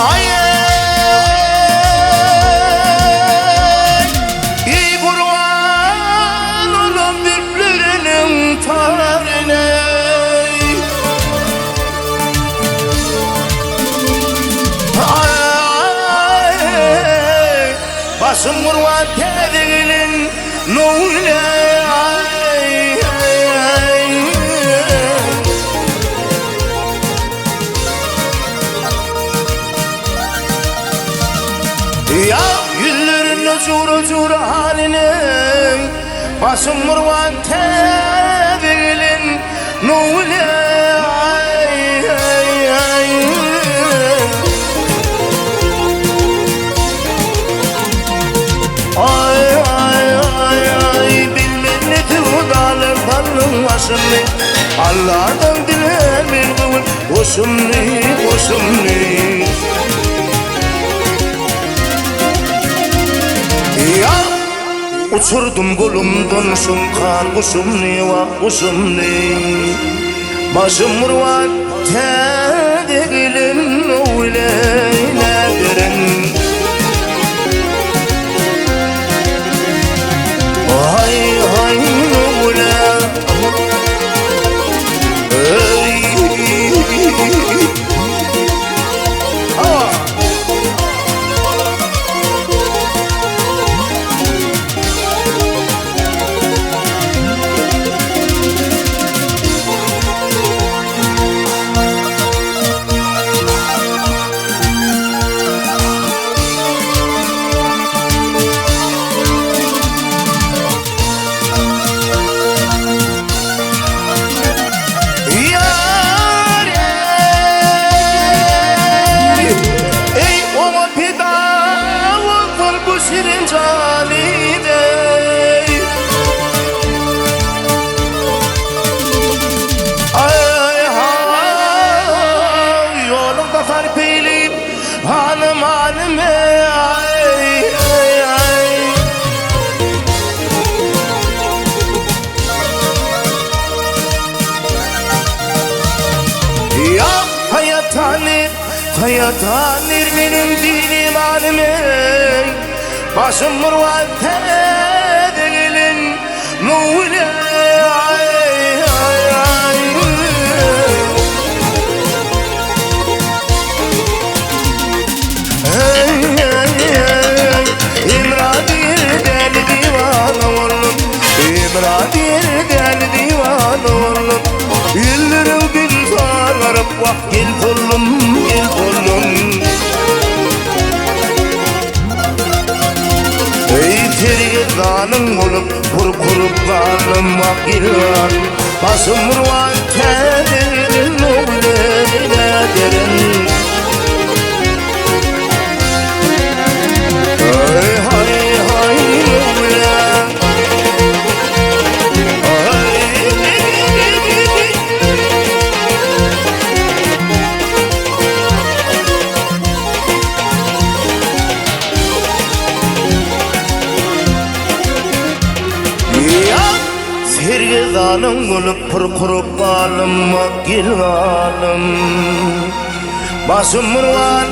Ay iyi kurban olun bülbülünün tarine. Ay basım kurban tediğinin nule. Ya güllerin ucur halinin basım murvan tevilin nule. Ay bilmenneti udalar balın başımni Allah'tan dilemir kuvul koşumni Ya uçurdum kolumdan şunkar kuşumni va kuşumni Başım murvan tevilin nule nedirin Hay nule şirin canide Ay yolunda farpilip hanım hanıme ay Ya hayattanir benim dinim hanıme Başım murvan tevilin nule İmradir deli divana oldum İmradir deli divana oldum Yıllarım gün sararıp vah gel kollum Tergedanım olup kurup kalım vakilvan Basım murvan tevilin nule nedirin Hay nule Tergedanım olup kurup kalım vakilvanım Basım murvan